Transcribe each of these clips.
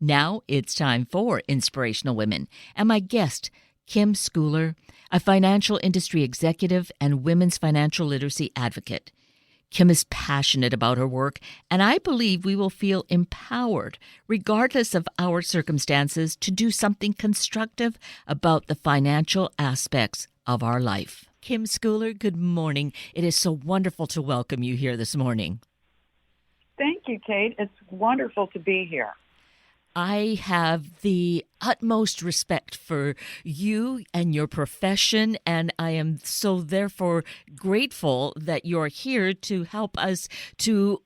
Now it's time for Inspirational Women, and my guest, Kim Scouller, a financial industry executive and women's financial literacy advocate. Kim is passionate about her work, and I believe we will feel empowered, regardless of our circumstances, to do something constructive about the financial aspects of our life. Kim Scouller, good morning. It is so wonderful to welcome you here this morning. Thank you, Kate. It's wonderful to be here. I have the utmost respect for you and your profession, and I am so therefore grateful that you're here to help us to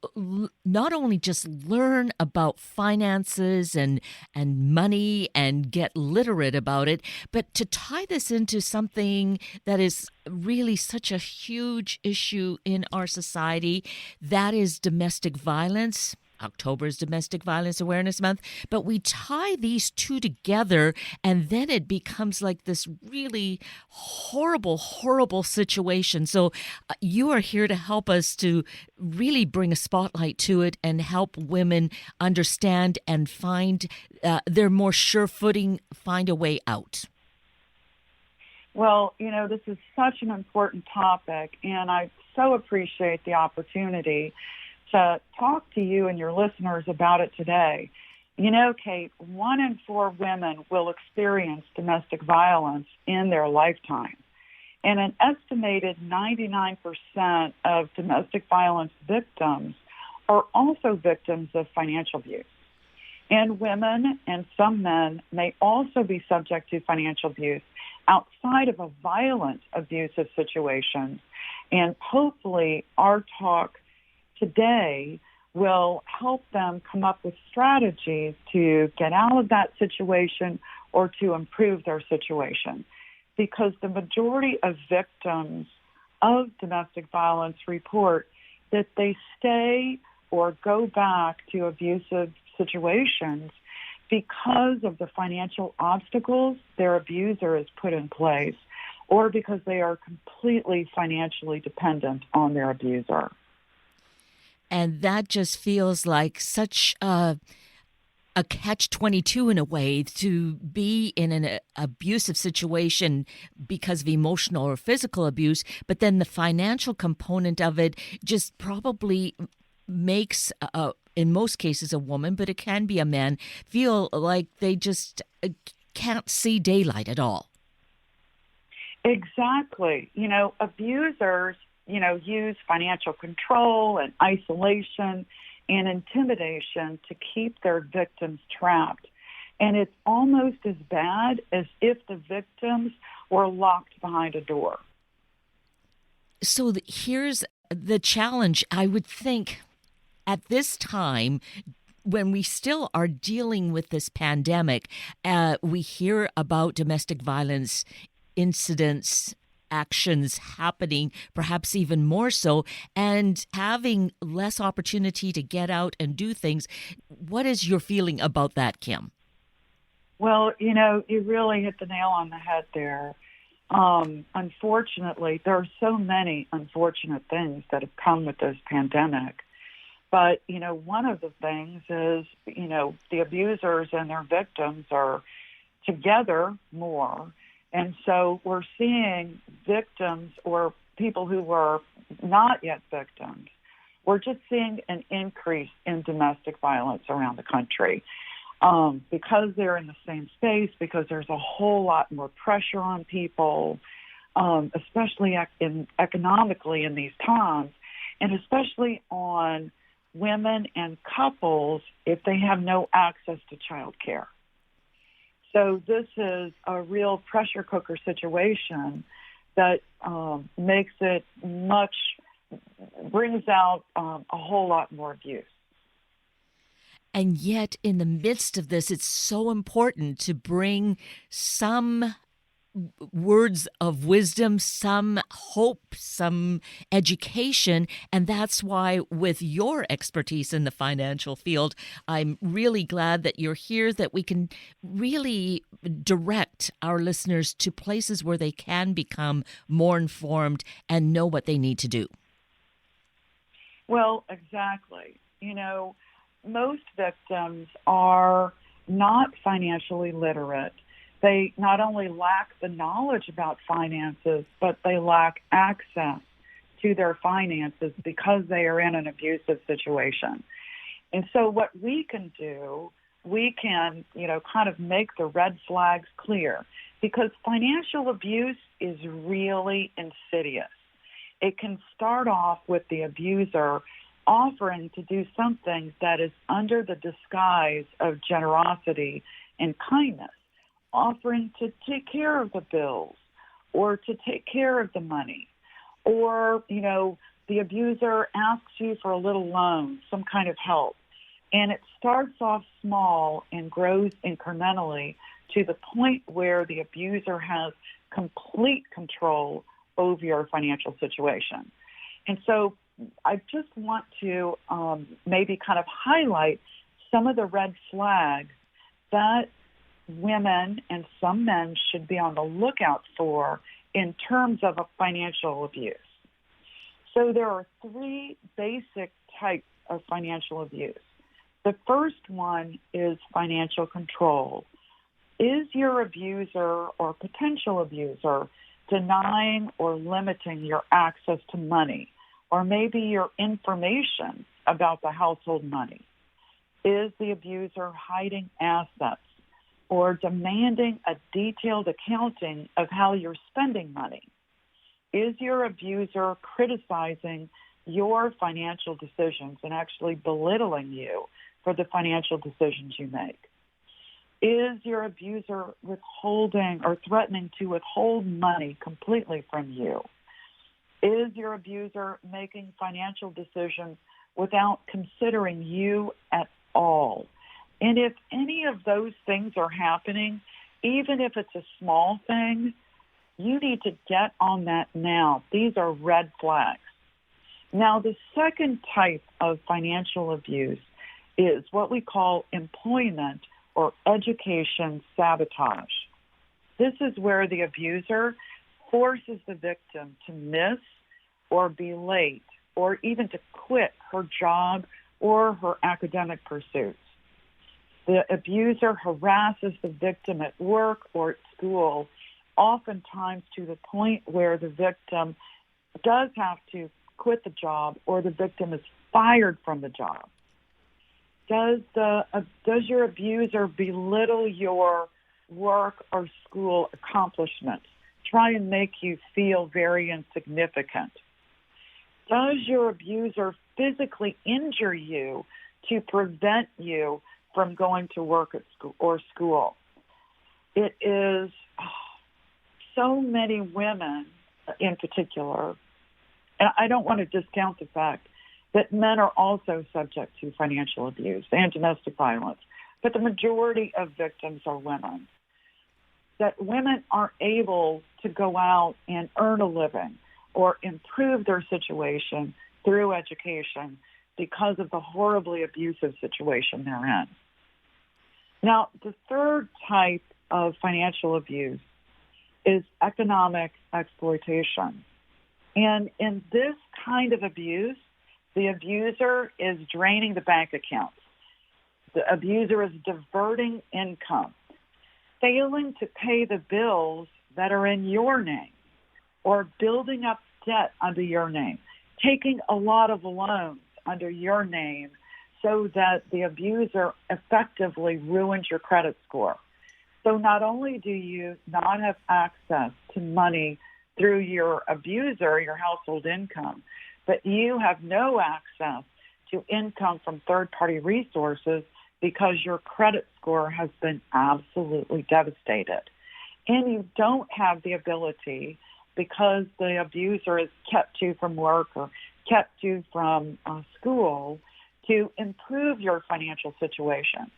not only just learn about finances and money and get literate about it, but to tie this into something that is really such a huge issue in our society, that is domestic violence. October is Domestic Violence Awareness Month, but we tie these two together and then it becomes like this really horrible, horrible situation. So you are here to help us to really bring a spotlight to it and help women understand and find their more sure footing, find a way out. Well, this is such an important topic, and I so appreciate the opportunity to talk to you and your listeners about it today. Kate, 1 in 4 women will experience domestic violence in their lifetime. And an estimated 99% of domestic violence victims are also victims of financial abuse. And women and some men may also be subject to financial abuse outside of a violent abusive situation. And hopefully our talk today will help them come up with strategies to get out of that situation or to improve their situation. Because the majority of victims of domestic violence report that they stay or go back to abusive situations because of the financial obstacles their abuser has put in place, or because they are completely financially dependent on their abuser. And that just feels like such a catch-22 in a way, to be in an abusive situation because of emotional or physical abuse, but then the financial component of it just probably makes, in most cases, a woman, but it can be a man, feel like they just can't see daylight at all. Exactly. Abusers use financial control and isolation and intimidation to keep their victims trapped. And it's almost as bad as if the victims were locked behind a door. So here's the challenge, I would think, at this time, when we still are dealing with this pandemic, we hear about domestic violence incidents, actions happening, perhaps even more so, and having less opportunity to get out and do things. What is your feeling about that, Kim? Well, you really hit the nail on the head there. Unfortunately, there are so many unfortunate things that have come with this pandemic. But, one of the things is, the abusers and their victims are together more. And so we're seeing victims or people who were not yet victims. We're just seeing an increase in domestic violence around the country because they're in the same space, because there's a whole lot more pressure on people, especially economically in these times, and especially on women and couples if they have no access to child care. So this is a real pressure cooker situation that brings out a whole lot more abuse. And yet, in the midst of this, it's so important to bring some words of wisdom, some hope, some education. And that's why, with your expertise in the financial field, I'm really glad that you're here, that we can really direct our listeners to places where they can become more informed and know what they need to do. Well, exactly. Most victims are not financially literate. They not only lack the knowledge about finances, but they lack access to their finances because they are in an abusive situation. And so what we can do, we can, kind of make the red flags clear, because financial abuse is really insidious. It can start off with the abuser offering to do something that is under the disguise of generosity and kindness, offering to take care of the bills or to take care of the money. Or, the abuser asks you for a little loan, some kind of help. And it starts off small and grows incrementally to the point where the abuser has complete control over your financial situation. And so I just want to maybe kind of highlight some of the red flags that women and some men should be on the lookout for in terms of a financial abuse. So there are three basic types of financial abuse. The first one is financial control. Is your abuser or potential abuser denying or limiting your access to money, or maybe your information about the household money? Is the abuser hiding assets or demanding a detailed accounting of how you're spending money? Is your abuser criticizing your financial decisions and actually belittling you for the financial decisions you make? Is your abuser withholding or threatening to withhold money completely from you? Is your abuser making financial decisions without considering you at all? And if any of those things are happening, even if it's a small thing, you need to get on that now. These are red flags. Now, the second type of financial abuse is what we call employment or education sabotage. This is where the abuser forces the victim to miss or be late or even to quit her job or her academic pursuits. The abuser harasses the victim at work or at school, oftentimes to the point where the victim does have to quit the job or the victim is fired from the job. Does your abuser belittle your work or school accomplishments, try and make you feel very insignificant? Does your abuser physically injure you to prevent you from going to work at school or school? It is so many women in particular, and I don't want to discount the fact that men are also subject to financial abuse and domestic violence, but the majority of victims are women. That women aren't able to go out and earn a living or improve their situation through education because of the horribly abusive situation they're in. Now, the third type of financial abuse is economic exploitation. And in this kind of abuse, the abuser is draining the bank accounts. The abuser is diverting income, failing to pay the bills that are in your name, or building up debt under your name, taking a lot of loans under your name so that the abuser effectively ruins your credit score. So not only do you not have access to money through your abuser, your household income, but you have no access to income from third-party resources because your credit score has been absolutely devastated. And you don't have the ability, because the abuser has kept you from work or kept you from school, to improve your financial situation.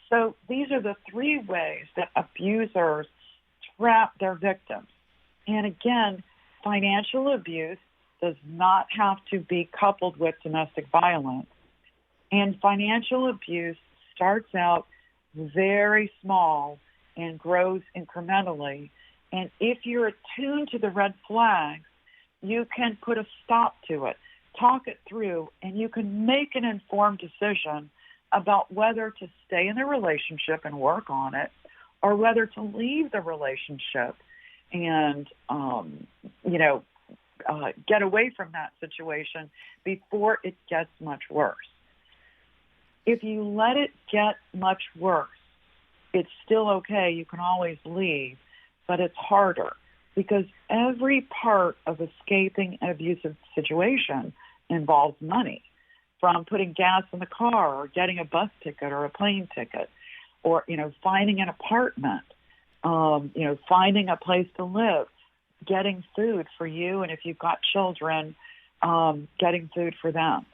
So these are the three ways that abusers trap their victims. And again, financial abuse does not have to be coupled with domestic violence. And financial abuse starts out very small and grows incrementally. And if you're attuned to the red flags, you can put a stop to it, talk it through, and you can make an informed decision about whether to stay in the relationship and work on it or whether to leave the relationship and, get away from that situation before it gets much worse. If you let it get much worse, it's still okay. You can always leave, but it's harder because every part of escaping an abusive situation involves money, from putting gas in the car or getting a bus ticket or a plane ticket or, finding an apartment, finding a place to live, getting food for you, and if you've got children, getting food for them.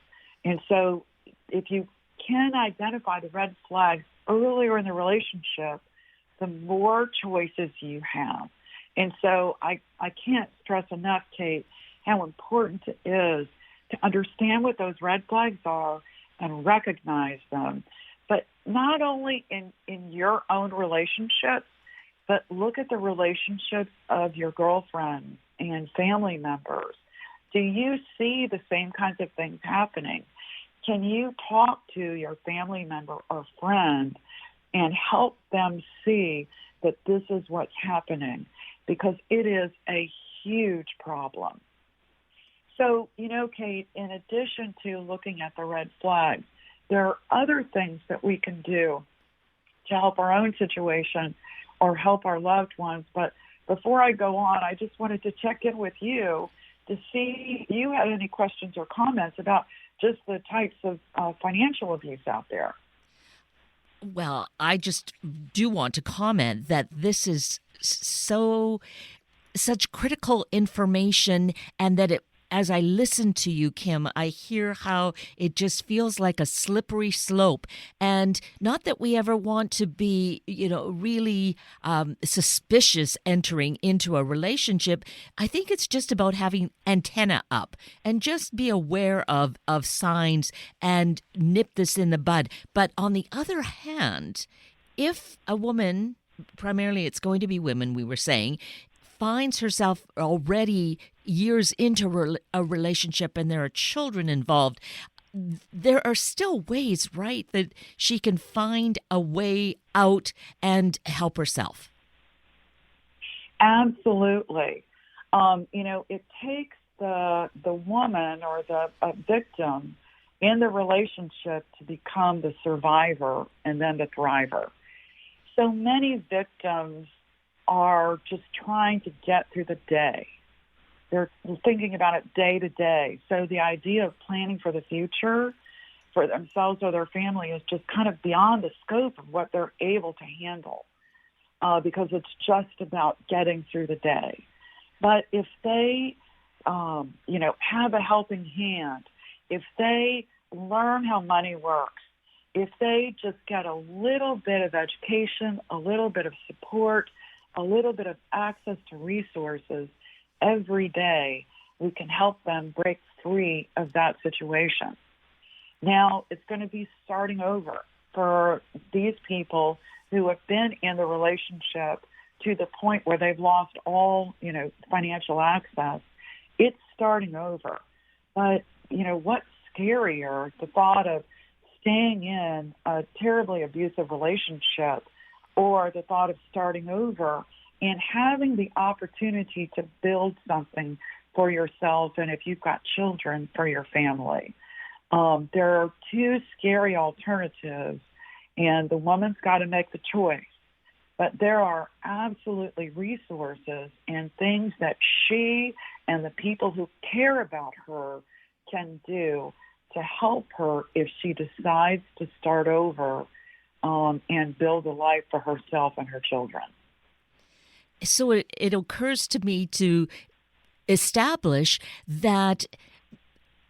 And so if you can identify the red flags earlier in the relationship, the more choices you have. And so I can't stress enough, Kate, how important it is to understand what those red flags are and recognize them. But not only in your own relationships, but look at the relationships of your girlfriends and family members. Do you see the same kinds of things happening? Can you talk to your family member or friend and help them see that this is what's happening? Because it is a huge problem. So, Kate, in addition to looking at the red flags, there are other things that we can do to help our own situation or help our loved ones. But before I go on, I just wanted to check in with you to see if you had any questions or comments about just the types of financial abuse out there. Well, I just do want to comment that this is such critical information, and that as I listen to you, Kim, I hear how it just feels like a slippery slope. And not that we ever want to be, really suspicious entering into a relationship. I think it's just about having antenna up and just be aware of signs and nip this in the bud. But on the other hand, if a woman, primarily it's going to be women, we were saying, finds herself already years into a relationship and there are children involved, there are still ways, right, that she can find a way out and help herself. Absolutely. It takes the woman or the victim in the relationship to become the survivor and then the thriver. So many victims are just trying to get through the day. They're thinking about it day to day. So the idea of planning for the future for themselves or their family is just kind of beyond the scope of what they're able to handle because it's just about getting through the day. But if they, have a helping hand, if they learn how money works, if they just get a little bit of education, a little bit of support, a little bit of access to resources every day, we can help them break free of that situation. Now, it's going to be starting over for these people who have been in the relationship to the point where they've lost all, financial access. It's starting over. But, what's scarier, the thought of staying in a terribly abusive relationship or the thought of starting over and having the opportunity to build something for yourself and if you've got children, for your family. There are two scary alternatives, and the woman's got to make the choice. But there are absolutely resources and things that she and the people who care about her can do to help her if she decides to start over and build a life for herself and her children. So it occurs to me to establish that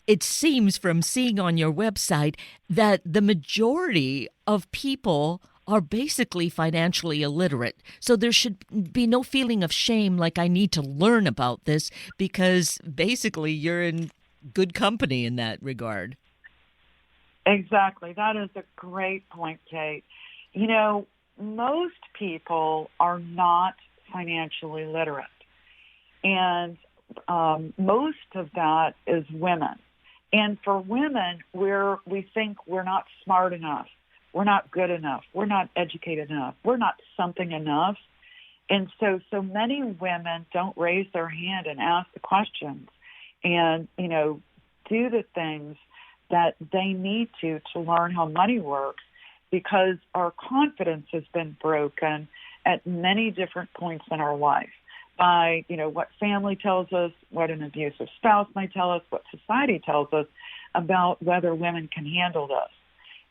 it seems from seeing on your website that the majority of people are basically financially illiterate. So there should be no feeling of shame like I need to learn about this, because basically you're in good company in that regard. Exactly. That is a great point, Kate. Most people are not financially literate. And most of that is women. And for women, we think we're not smart enough, we're not good enough, we're not educated enough, we're not something enough. And so many women don't raise their hand and ask the questions and, do the things that they need to learn how money works, because our confidence has been broken at many different points in our life by, what family tells us, what an abusive spouse might tell us, what society tells us about whether women can handle this.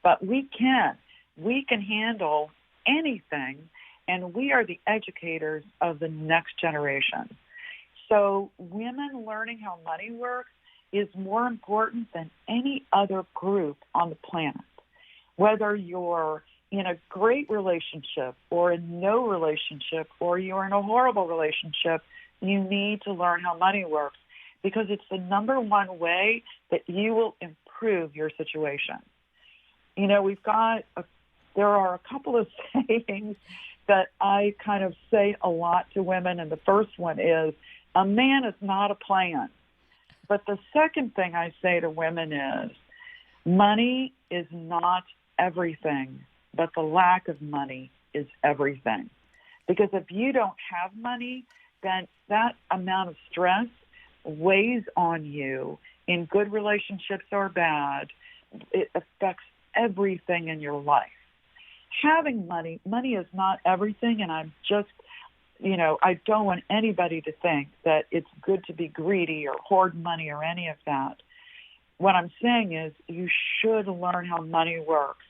But we can. We can handle anything, and we are the educators of the next generation. So women learning how money works is more important than any other group on the planet. Whether you're in a great relationship or in no relationship or you're in a horrible relationship, you need to learn how money works, because it's the number one way that you will improve your situation. There are a couple of sayings that I kind of say a lot to women, and the first one is, a man is not a plan. But the second thing I say to women is, money is not everything, but the lack of money is everything. Because if you don't have money, then that amount of stress weighs on you in good relationships or bad. It affects everything in your life. Having money is not everything, and I'm just, I don't want anybody to think that it's good to be greedy or hoard money or any of that. What I'm saying is you should learn how money works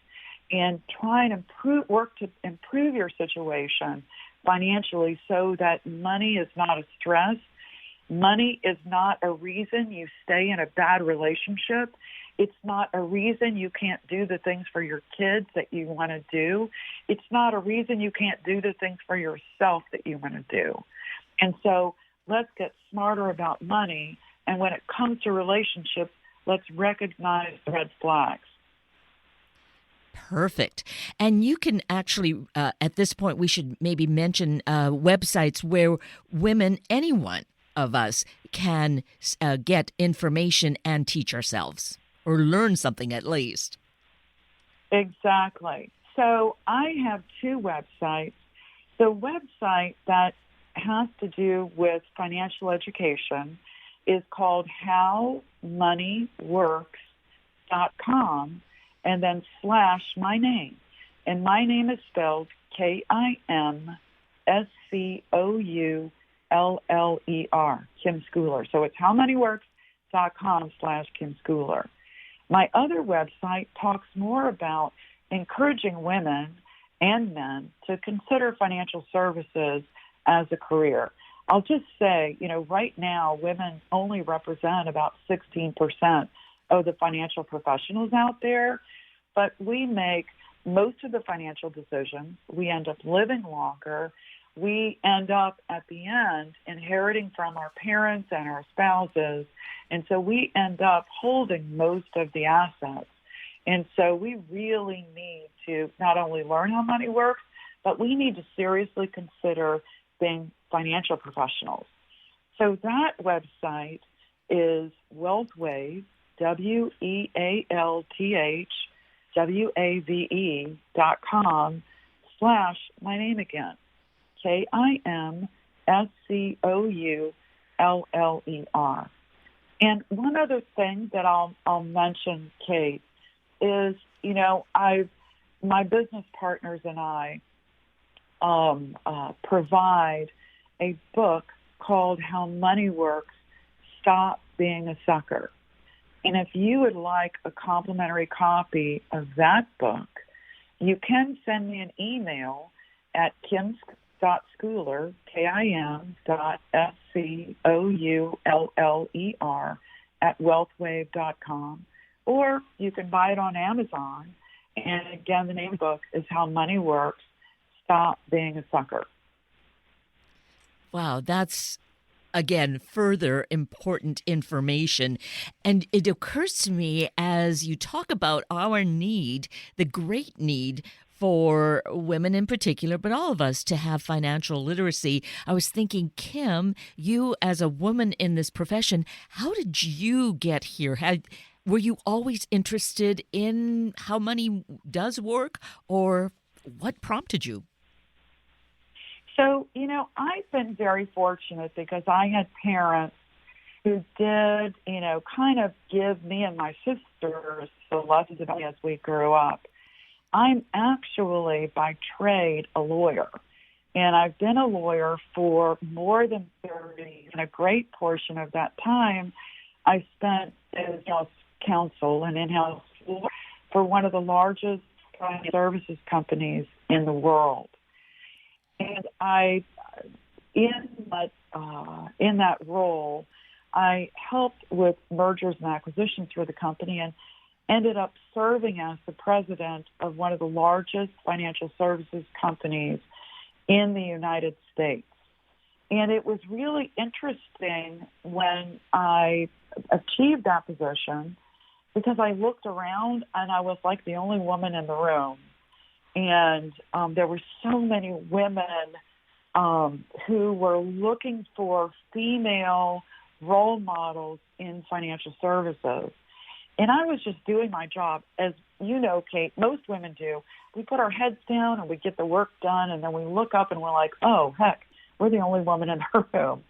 and try and work to improve your situation financially so that money is not a stress. Money is not a reason you stay in a bad relationship. It's not a reason you can't do the things for your kids that you want to do. It's not a reason you can't do the things for yourself that you want to do. And so let's get smarter about money. And when it comes to relationships, let's recognize red flags. Perfect. And you can actually, at this point, we should maybe mention websites where women, anyone of us, can get information and teach ourselves, or learn something at least. Exactly. So I have two websites. The website that has to do with financial education is called howmoneyworks.com, and then / my name. And my name is spelled KIMSCOULLER, Kim Scouller. So it's howmoneyworks.com / Kim Scouller. My other website talks more about encouraging women and men to consider financial services as a career. I'll just say, right now, women only represent about 16% of the financial professionals out there, but we make most of the financial decisions. We end up living longer. We end up at the end inheriting from our parents and our spouses. And so we end up holding most of the assets. And so we really need to not only learn how money works, but we need to seriously consider being financial professionals. So that website is WealthWave, WealthWave.com / my name again, KIMSCOULLER. And one other thing that I'll mention, Kate, is, my business partners and I provide a book called How Money Works, Stop Being a Sucker. And if you would like a complimentary copy of that book, you can send me an email at kim.scouller, KIM.SCOULLER @wealthwave.com, or you can buy it on Amazon. And again, the name of the book is How Money Works, Stop Being a Sucker. Wow, that's, again, further important information. And it occurs to me as you talk about our need, the great need for women in particular, but all of us, to have financial literacy. I was thinking, Kim, you as a woman in this profession, how did you get here? Were you always interested in how money does work, or what prompted you? So, I've been very fortunate because I had parents who did, kind of give me and my sisters the lessons about as we grew up. I'm actually by trade a lawyer, and I've been a lawyer for more than 30, and a great portion of that time I spent as in-house counsel and in-house lawyer for one of the largest financial services companies in the world. And in that role, I helped with mergers and acquisitions for the company and ended up serving as the president of one of the largest financial services companies in the United States. And it was really interesting when I achieved that position because I looked around and I was like the only woman in the room. And there were so many women who were looking for female role models in financial services. And I was just doing my job. As you know, Kate, most women do. We put our heads down and we get the work done, and then we look up and we're like, oh, heck, we're the only woman in the room.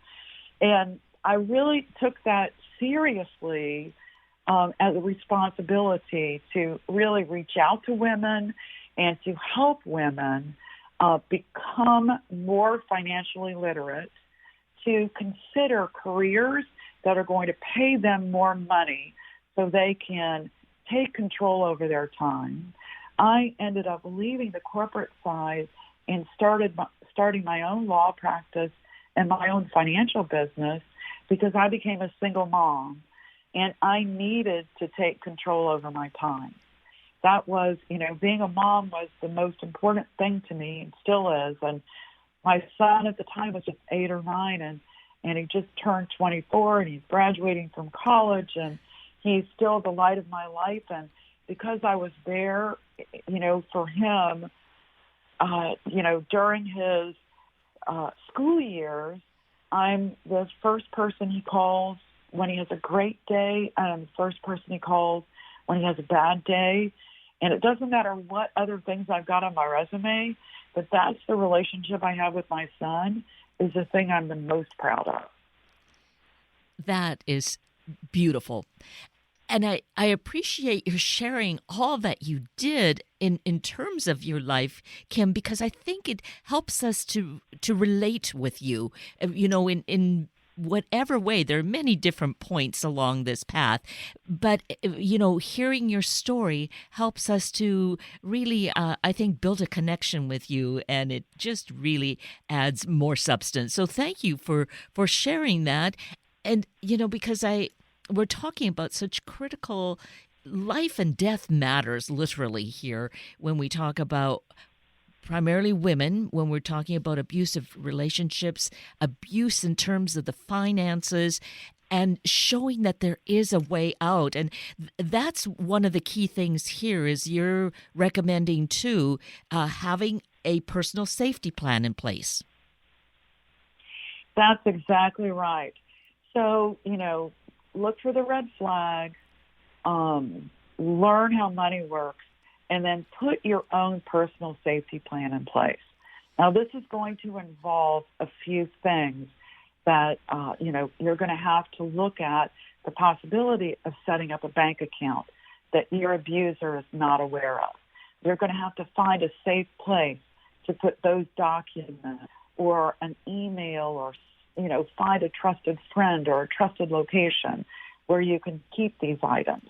And I really took that seriously as a responsibility to really reach out to women and to help women become more financially literate, to consider careers that are going to pay them more money so they can take control over their time. I ended up leaving the corporate side and starting my own law practice and my own financial business because I became a single mom and I needed to take control over my time. That was, being a mom was the most important thing to me and still is. And my son at the time was just 8 or 9 and he just turned 24 and he's graduating from college and he's still the light of my life. And because I was there, for him, during his school years, I'm the first person he calls when he has a great day. I'm the first person he calls when he has a bad day. And it doesn't matter what other things I've got on my resume, but that's the relationship I have with my son is the thing I'm the most proud of. That is beautiful. And I appreciate your sharing all that you did in terms of your life, Kim, because I think it helps us to relate with you, in whatever way. There are many different points along this path, but, hearing your story helps us to really, I think, build a connection with you, and it just really adds more substance. So thank you for sharing that. And, because we're talking about such critical life and death matters literally here when we talk about primarily women, when we're talking about abusive relationships, abuse in terms of the finances, and showing that there is a way out. And that's one of the key things here is you're recommending, too, having a personal safety plan in place. That's exactly right. So, look for the red flags, learn how money works, and then put your own personal safety plan in place. Now, this is going to involve a few things that, you're going to have to look at the possibility of setting up a bank account that your abuser is not aware of. You're going to have to find a safe place to put those documents or an email or find a trusted friend or a trusted location where you can keep these items.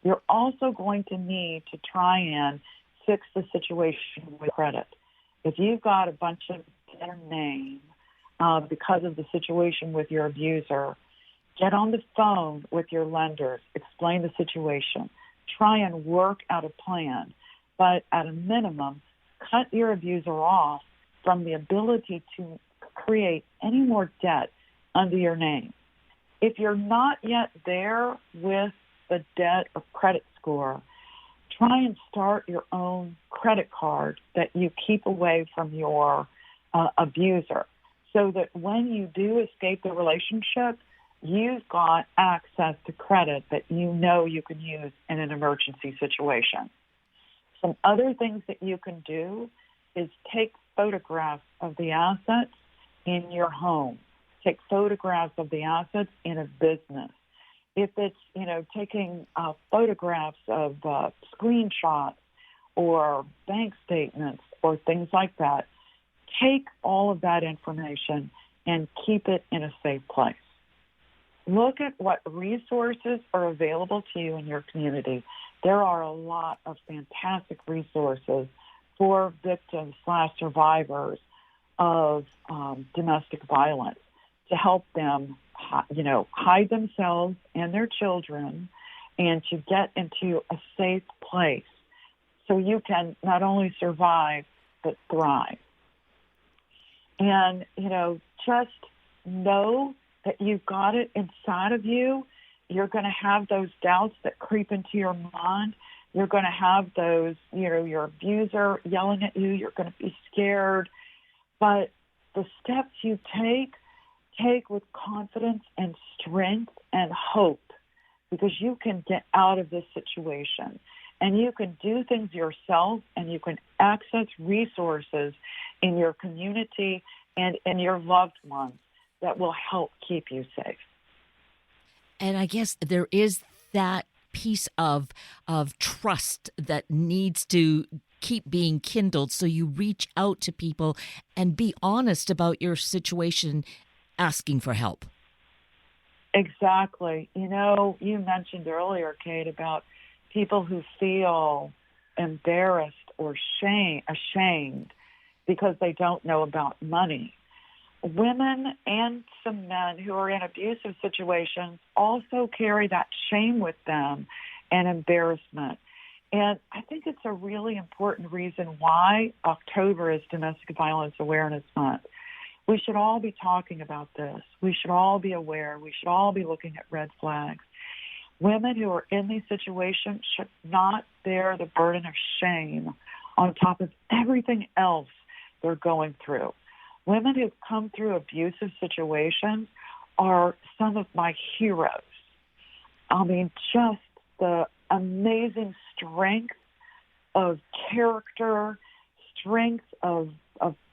You're also going to need to try and fix the situation with credit. If you've got a bunch of their name because of the situation with your abuser, get on the phone with your lenders, explain the situation, try and work out a plan, but at a minimum, cut your abuser off from the ability to create any more debt under your name. If you're not yet there with the debt or credit score, try and start your own credit card that you keep away from your abuser so that when you do escape the relationship, you've got access to credit that you know you can use in an emergency situation. Some other things that you can do is take photographs of the assets in your home. Take photographs of the assets in a business. If it's, taking photographs of screenshots or bank statements or things like that, take all of that information and keep it in a safe place. Look at what resources are available to you in your community. There are a lot of fantastic resources for victims/survivors of domestic violence to help them, hide themselves and their children and to get into a safe place so you can not only survive but thrive. And, just know that you've got it inside of you. You're going to have those doubts that creep into your mind. You're going to have those, your abuser yelling at you. You're going to be scared. But the steps you take with confidence and strength and hope, because you can get out of this situation and you can do things yourself and you can access resources in your community and in your loved ones that will help keep you safe. And I guess there is that piece of trust that needs to keep being kindled, so you reach out to people and be honest about your situation, asking for help. Exactly. You mentioned earlier, Kate, about people who feel embarrassed or ashamed because they don't know about money. Women and some men who are in abusive situations also carry that shame with them and embarrassment. And I think it's a really important reason why October is Domestic Violence Awareness Month. We should all be talking about this. We should all be aware. We should all be looking at red flags. Women who are in these situations should not bear the burden of shame on top of everything else they're going through. Women who've come through abusive situations are some of my heroes. I mean, just the amazing strength of character, strength of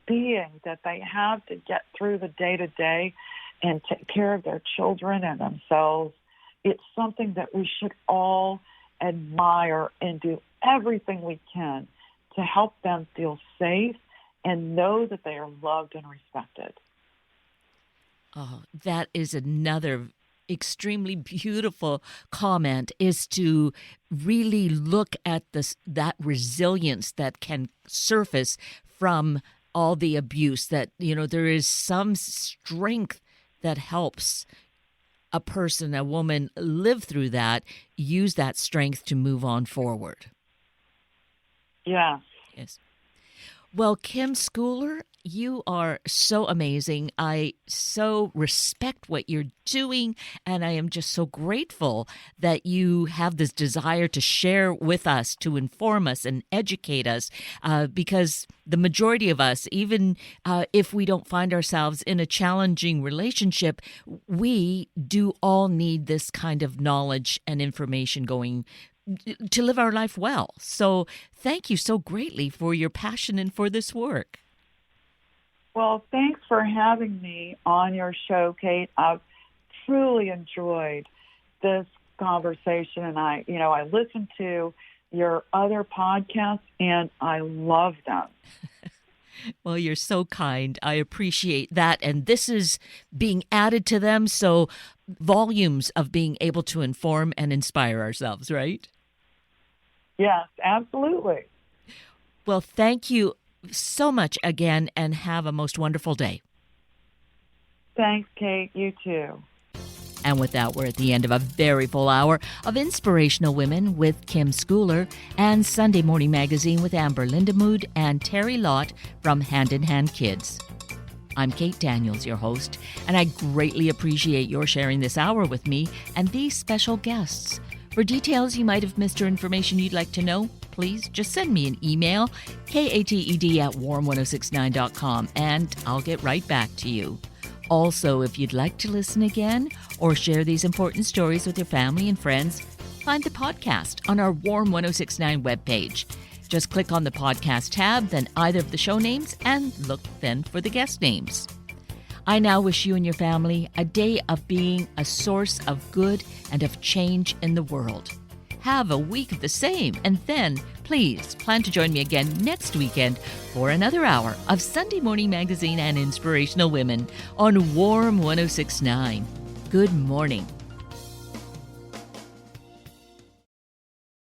being that they have to get through the day-to-day and take care of their children and themselves. It's something that we should all admire and do everything we can to help them feel safe and know that they are loved and respected. Oh, that is another extremely beautiful comment, is to really look at that resilience that can surface from all the abuse, that, there is some strength that helps a person, a woman, live through that, use that strength to move on forward. Yeah. Yes. Well, Kim Scouller, you are so amazing. I so respect what you're doing, and I am just so grateful that you have this desire to share with us, to inform us and educate us, because the majority of us, even if we don't find ourselves in a challenging relationship, we do all need this kind of knowledge and information going to live our life well. So thank you so greatly for your passion and for this work. Well, thanks for having me on your show, Kate. I've truly enjoyed this conversation, and I listen to your other podcasts, and I love them. Well, you're so kind. I appreciate that. And this is being added to them, so volumes of being able to inform and inspire ourselves, right? Yes, absolutely. Well, thank you so much again, and have a most wonderful day. Thanks, Kate. You too. And with that, we're at the end of a very full hour of Inspirational Women with Kim Scouller and Sunday Morning Magazine with Amber Lindemood and Terry Lott from Hand in Hand Kids. I'm Kate Daniels, your host, and I greatly appreciate your sharing this hour with me and these special guests. For details you might have missed or information you'd like to know, please just send me an email, kated@warm1069.com, and I'll get right back to you. Also, if you'd like to listen again or share these important stories with your family and friends, find the podcast on our Warm 1069 webpage. Just click on the podcast tab, then either of the show names, and look then for the guest names. I now wish you and your family a day of being a source of good and of change in the world. Have a week of the same, and then please plan to join me again next weekend for another hour of Sunday Morning Magazine and Inspirational Women on Warm 1069. Good morning.